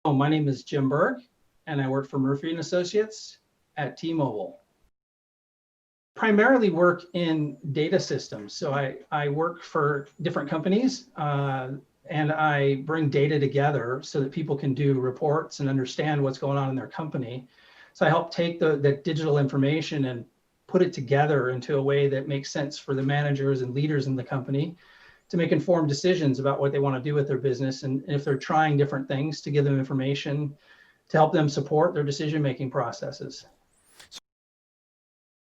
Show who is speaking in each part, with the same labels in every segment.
Speaker 1: My name is Jim Bergh, and I work for Murphy and Associates at T-Mobile. Primarily work in data systems. So I work for different companies and I bring data together so that people can do reports and understand what's going on in their company. So I help take the digital information and put it together into a way that makes sense for the managers and leaders in the company to make informed decisions about what they want to do with their business, and if they're trying different things, to give them information to help them support their decision-making processes.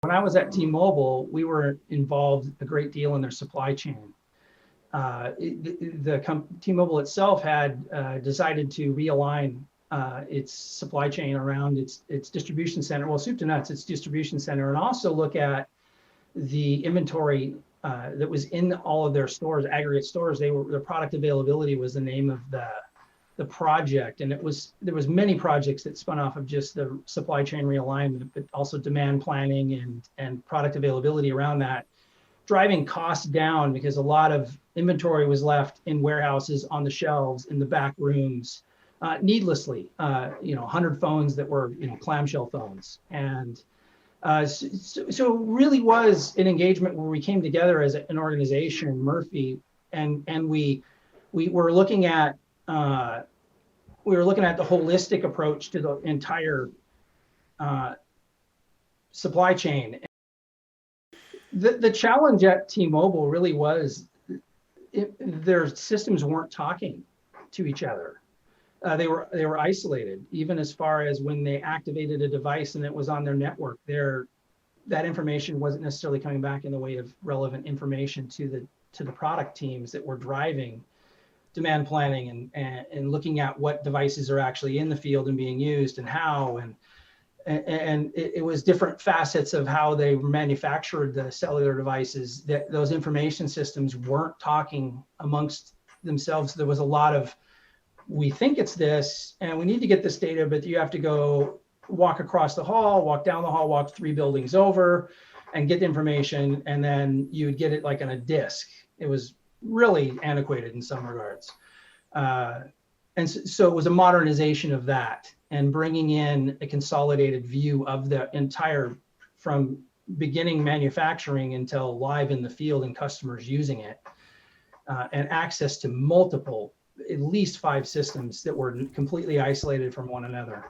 Speaker 1: When I was at T-Mobile, we were involved a great deal in their supply chain. T-Mobile itself had decided to realign its supply chain around its distribution center, well, soup to nuts, its distribution center, and also look at the inventory that was in all of their stores, aggregate stores. Their product availability was the name of the project, and there was many projects that spun off of just the supply chain realignment, but also demand planning and product availability around that, driving costs down because a lot of inventory was left in warehouses, on the shelves, in the back rooms, needlessly. 100 phones that were clamshell phones, and so it really was an engagement where we came together as an organization, Murphy, and we were looking at the holistic approach to the entire supply chain. The challenge at T-Mobile really was their systems weren't talking to each other. They were isolated, even as far as when they activated a device and it was on their network. That information wasn't necessarily coming back in the way of relevant information to the product teams that were driving demand planning and looking at what devices are actually in the field and being used and how, and it was different facets of how they manufactured the cellular devices, that those information systems weren't talking amongst themselves. There was a lot of, we think it's this, and we need to get this data, but you have to go walk across the hall, walk down the hall, walk 3 buildings over, and get the information, and then you would get it like on a disk. It was really antiquated in some regards. So it was a modernization of that, and bringing in a consolidated view of the entire, from beginning manufacturing until live in the field and customers using it, and access to multiple, at least 5 systems that were completely isolated from one another.